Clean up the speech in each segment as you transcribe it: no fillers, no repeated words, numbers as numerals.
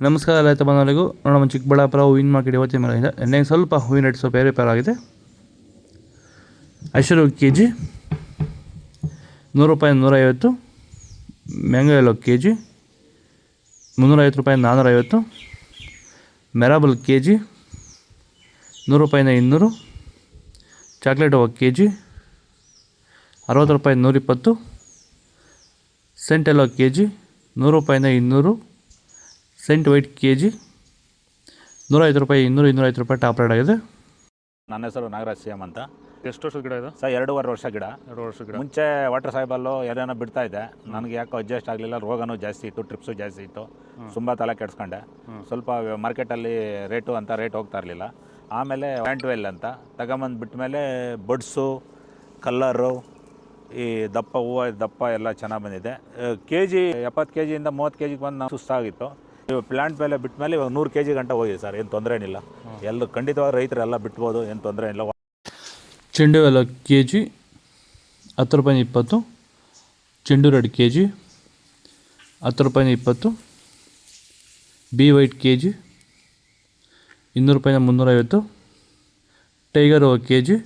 ನಮಸ್ಕಾರ ರೈತ ಬಾಂಧವರಿಗೂ. ನಮ್ಮ ಚಿಕ್ಕಬಳ್ಳಾಪುರ ಹೂವಿನ ಮಾರ್ಕೆಟ್ ಇವತ್ತಿನ ಮೇಲೆ ಇದೆ. ಎಣ್ಣೆಗೆ ಸ್ವಲ್ಪ ಹೂವಿನ ರೇಟ್ ಸ್ವಲ್ಪ ಏರುಪೇರಾಗಿದೆ. ಐಶ್ವರ್ಯ ಕೆ.ಜಿ. 100 ರೂಪಾಯಿ 150. ಮ್ಯಾಂಗೋ ಎಲ್ಲೋ ಕೆ.ಜಿ. 350 ರೂಪಾಯಿ 450. ಮೆರಾಬಲ್ ಕೆ.ಜಿ. 100 ರೂಪಾಯಿಂದ 200. ಚಾಕ್ಲೇಟ್ ಹೂವು ಕೆ.ಜಿ. 60 ರೂಪಾಯಿ 120. ಸೆಂಟ್ ಎಲ್ಲೋ ಕೆ.ಜಿ. 100 ರೂಪಾಯಿಂದ 200. Scent white KG. 150 ರೂಪಾಯಿ 200 250 ರೂಪಾಯಿ ಟಾಪ್ ರೇಟ್ ಆಗಿದೆ. ನನ್ನ ಹೆಸರು ನಾಗರಾಜ್ ಸಿಎಂ ಅಂತ. ಎಷ್ಟು ವರ್ಷದ ಗಿಡ ಇದು? ಸರ್ 2.5 ವರ್ಷ ಗಿಡ. 2 ವರ್ಷದ ಗಿಡ. ಮುಂಚೆ ವಾಟರ್ ಸಾಯಿಬಲ್ಲು ಏನೇನೋ ಬಿಡ್ತಾ ಇದ್ದೆ. ನನಗೆ ಯಾಕೋ ಅಡ್ಜಸ್ಟ್ ಆಗಲಿಲ್ಲ. ರೋಗನೂ ಜಾಸ್ತಿ ಇತ್ತು, ಟ್ರಿಪ್ಸು ಜಾಸ್ತಿ ಇತ್ತು. ತುಂಬ ತಲೆ ಕೆಡಿಸ್ಕೊಂಡೆ. ಸ್ವಲ್ಪ ಮಾರ್ಕೆಟಲ್ಲಿ ರೇಟ್ ಹೋಗ್ತಾ ಇರಲಿಲ್ಲ. ಆಮೇಲೆ ವ್ಯಾಂಟ್ವೆಲ್ ಅಂತ ತಗೊಂಬಂದು ಬಿಟ್ಟ ಮೇಲೆ ಬಡ್ಸು, ಕಲ್ಲರು, ಈ ದಪ್ಪ ಹೂವು ದಪ್ಪ ಎಲ್ಲ ಚೆನ್ನಾಗಿ ಬಂದಿದೆ. ಕೆ.ಜಿ. 70 ಕೆ.ಜಿಯಿಂದ 30 ಕೆ.ಜಿಗೆ ಬಂದು ನಾವು ಸುಸ್ತಾಗಿತ್ತು. ಇವಾಗ ಪ್ಲ್ಯಾಂಟ್ ಮೇಲೆ ಬಿಟ್ಟ ಮೇಲೆ ಇವಾಗ 100 ಕೆ.ಜಿ ಗಂಟೆ ಹೋಗಿದೆ ಸರ್. ಏನು ತೊಂದರೆ ಏನಿಲ್ಲ. ಎಲ್ಲರೂ ಖಂಡಿತವಾಗಿ ರೈತರೆಲ್ಲ ಬಿಟ್ಬೋದು, ಏನು ತೊಂದರೆ ಇಲ್ಲ. ಚೆಂಡು ಎಲ್ಲ ಕೆ.ಜಿ. 10 ರೂಪಾಯಿ 20. ಚೆಂಡು ರೆಡ್ ಕೆ.ಜಿ. 10 ರೂಪಾಯಿ 20. B white KG. 200 ರೂಪಾಯಿಂದ 350. ಟೈಗರ್ ಹೂವು ಕೆ.ಜಿ.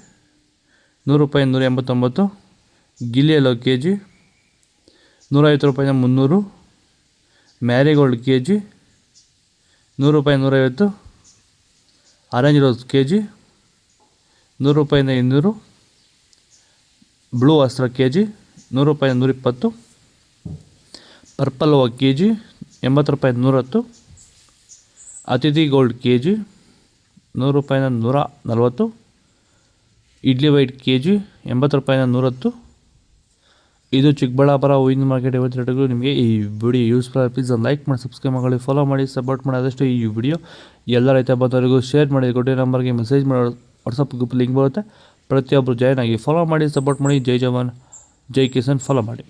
100 ರೂಪಾಯಿ 189. ಗಿಲ್ಲಿ ಎಲ್ಲೋ ಕೆ.ಜಿ. 150 ರೂಪಾಯಿಂದ 300. Marigold KG. 100 ರೂಪಾಯಿ 150. Orange rose KG. 100 ರೂಪಾಯಿಂದ 200. ಬ್ಲೂ ಅಸ್ತ್ರ ಕೆ.ಜಿ. 100 ರೂಪಾಯಿಂದ 120. ಪರ್ಪಲ್ ಹೂವು ಕೆ.ಜಿ. 80 ರೂಪಾಯಿ 110. ಅತಿಥಿ ಗೋಲ್ಡ್ ಕೆ.ಜಿ. 100 ರೂಪಾಯಿಂದ 140. Idli white KG. 80 ರೂಪಾಯಿಂದ 110. ಇದು ಚಿಕ್ಕಬಳ್ಳಾಪುರ ಹೂವಿನ ಮಾರ್ಕೆಟ್ ಇವತ್ತು ರೇಟ್ಗಳು. ನಿಮಗೆ ಈ ವಿಡಿಯೋ ಯೂಸ್ಫುಲ್ ಪ್ಲೀಸ್ ಲೈಕ್ ಮಾಡಿ, ಸಬ್ಸ್ಕ್ರೈಬ್ ಮಾಡಿ, ಫಾಲೋ ಮಾಡಿ, ಸಪೋರ್ಟ್ ಮಾಡಿ. ಆದಷ್ಟು ಈ ವಿಡಿಯೋ ಎಲ್ಲ ರೈತ ಬಂದವರಿಗೂ ಶೇರ್ ಮಾಡಿ. ಕೊಟ್ಟಿರೋ ನಂಬರ್ಗೆ ಮೆಸೇಜ್ ಮಾಡಿ, ವಾಟ್ಸಪ್ ಗ್ರೂಪ್ ಲಿಂಕ್ ಬರುತ್ತೆ. ಪ್ರತಿಯೊಬ್ಬರು ಜಾಯ್ನ್ ಆಗಿ ಫಾಲೋ ಮಾಡಿ, ಸಪೋರ್ಟ್ ಮಾಡಿ. ಜೈ ಜವಾನ್ ಜೈ ಕಿಸಾನ್ ಫಾಲೋ ಮಾಡಿ.